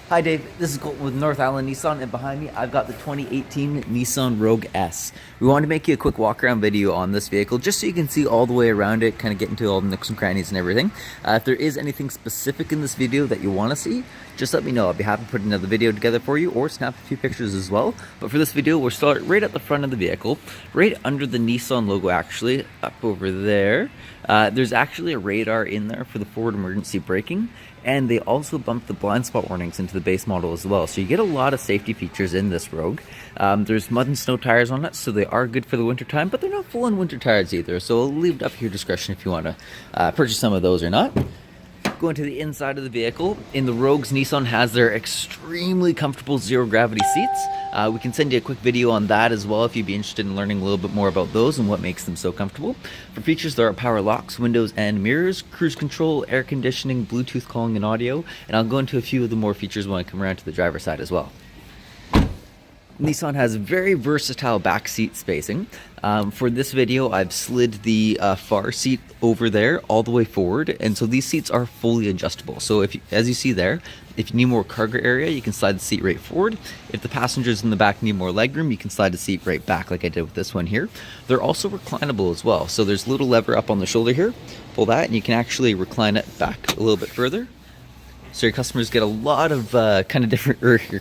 Hi Dave, this is Colton with North Island Nissan, and behind me I've got the 2018 Nissan Rogue S. We wanted to make you a quick walk around video on this vehicle just so you can see all the way around it, kind of get into all the nooks and crannies and everything. If there is anything specific in this video that you want to see, just let me know. I'll be happy to put another video together for you or snap a few pictures as well. But for this video, we'll start right at the front of the vehicle, right under the Nissan logo actually, up over there. There's actually a radar in there for the forward emergency braking, and they also bumped the blind spot warnings into the base model as well. So you get a lot of safety features in this Rogue. There's mud and snow tires on it, so they are good for the winter time, but they're not full-on winter tires either. So I'll leave it up to your discretion if you want to purchase some of those or not. Going to the inside of the vehicle, in the Rogues, Nissan has their extremely comfortable zero gravity seats. We can send you a quick video on that as well if you'd be interested in learning a little bit more about those and what makes them so comfortable. For features, there are power locks, windows and mirrors, cruise control, air conditioning, Bluetooth calling and audio, and I'll go into a few of the more features when I come around to the driver's side as well. Nissan has very versatile back seat spacing. For this video, I've slid the far seat over there all the way forward, and so these seats are fully adjustable. So if you, as you see there, if you need more cargo area, you can slide the seat right forward. If the passengers in the back need more legroom, you can slide the seat right back like I did with this one here. They're also reclinable as well. So there's a little lever up on the shoulder here. Pull that and you can actually recline it back a little bit further. So your customers get a lot of kind of different, or your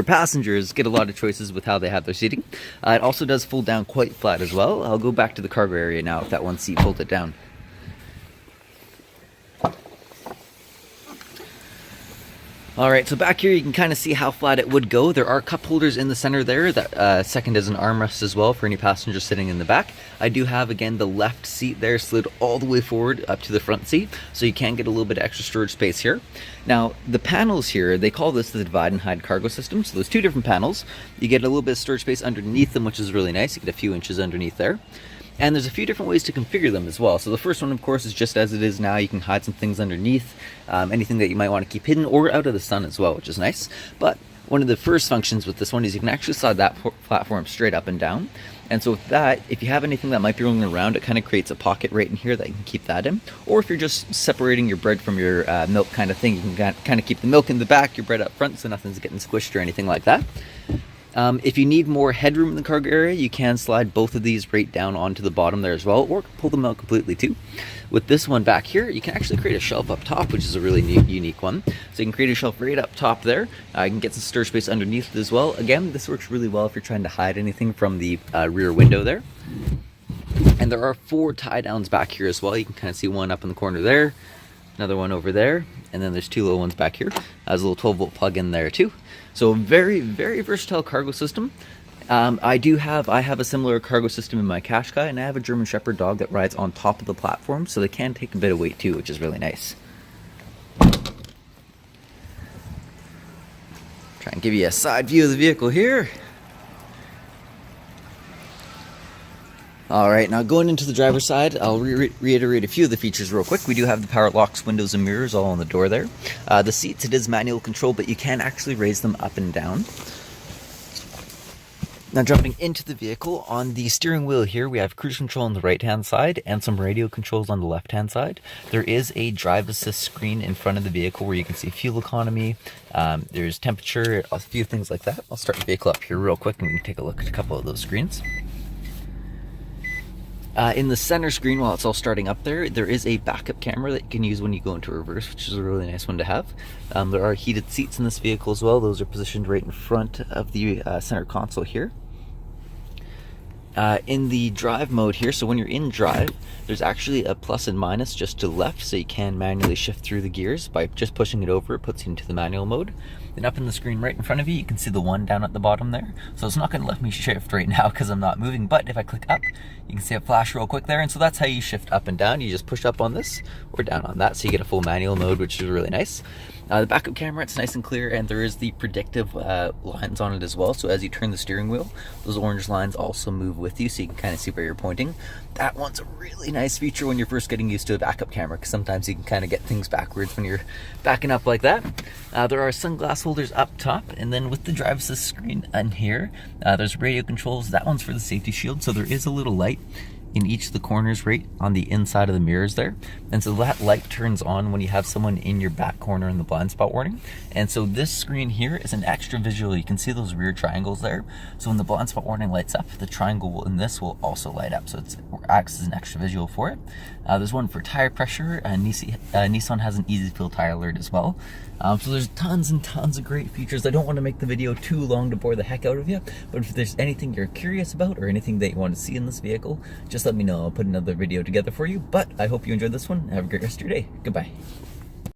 passengers get a lot of choices with how they have their seating. It also does fold down quite flat as well. I'll go back to the cargo area now if that one seat folded down. Alright, so back here you can kind of see how flat it would go. There are cup holders in the center there that second as an armrest as well for any passengers sitting in the back. I do have, again, the left seat there slid all the way forward up to the front seat, so you can get a little bit of extra storage space here. Now, the panels here, they call this the divide and hide cargo system, so there's two different panels. You get a little bit of storage space underneath them, which is really nice. You get a few inches underneath there. And there's a few different ways to configure them as well. So the first one, of course, is just as it is now. You can hide some things underneath, anything that you might want to keep hidden or out of the sun as well, which is nice. But one of the first functions with this one is you can actually slide that platform straight up and down. And so with that, if you have anything that might be rolling around, it kind of creates a pocket right in here that you can keep that in. Or if you're just separating your bread from your milk kind of thing, you can kind of keep the milk in the back, your bread up front, so nothing's getting squished or anything like that. If you need more headroom in the cargo area, you can slide both of these right down onto the bottom there as well, or pull them out completely too. With this one back here, you can actually create a shelf up top, which is a really neat, unique one. So you can create a shelf right up top there. You can get some storage space underneath it as well. Again, this works really well if you're trying to hide anything from the rear window there. And there are 4 tie downs back here as well. You can kind of see one up in the corner there, another one over there, and then there's 2 little ones back here. There's a little 12-volt plug in there too. So very, very versatile cargo system. I have a similar cargo system in my Qashqai, and I have a German Shepherd dog that rides on top of the platform, so they can take a bit of weight too, which is really nice. Try and give you a side view of the vehicle here. Alright, now going into the driver's side, I'll reiterate a few of the features real quick. We do have the power locks, windows, and mirrors all on the door there. The seats, it is manual control, but you can actually raise them up and down. Now jumping into the vehicle, on the steering wheel here, we have cruise control on the right-hand side and some radio controls on the left-hand side. There is a drive assist screen in front of the vehicle where you can see fuel economy, there's temperature, a few things like that. I'll start the vehicle up here real quick and we can take a look at a couple of those screens. In the center screen, while it's all starting up there, there is a backup camera that you can use when you go into reverse, which is a really nice one to have. There are heated seats in this vehicle as well. Those are positioned right in front of the center console here. In the drive mode here, so when you're in drive, there's actually a plus and minus just to the left, so you can manually shift through the gears. By just pushing it over, it puts you into the manual mode. Then up in the screen right in front of you, you can see the 1 down at the bottom there. So it's not going to let me shift right now because I'm not moving, but if I click up, you can see it flash real quick there, and so that's how you shift up and down. You just push up on this or down on that, so you get a full manual mode, which is really nice. The backup camera, it's nice and clear, and there is the predictive lines on it as well. So as you turn the steering wheel, those orange lines also move with you, so you can kind of see where you're pointing. That one's a really nice feature when you're first getting used to a backup camera, because sometimes you can kind of get things backwards when you're backing up like that. There are sunglass holders up top, and then with the drive assist screen in here, there's radio controls. That one's for the safety shield, so there is a little light in each of the corners right on the inside of the mirrors there. And so that light turns on when you have someone in your back corner in the blind spot warning. And so this screen here is an extra visual. You can see those rear triangles there. So when the blind spot warning lights up, the triangle in this will also light up. So it acts as an extra visual for it. There's one for tire pressure, and Nissan has an easy fill tire alert as well. So there's tons and tons of great features. I don't want to make the video too long to bore the heck out of you, but if there's anything you're curious about or anything that you want to see in this vehicle, just let me know. I'll put another video together for you. But I hope you enjoyed this one. Have a great rest of your day. Goodbye.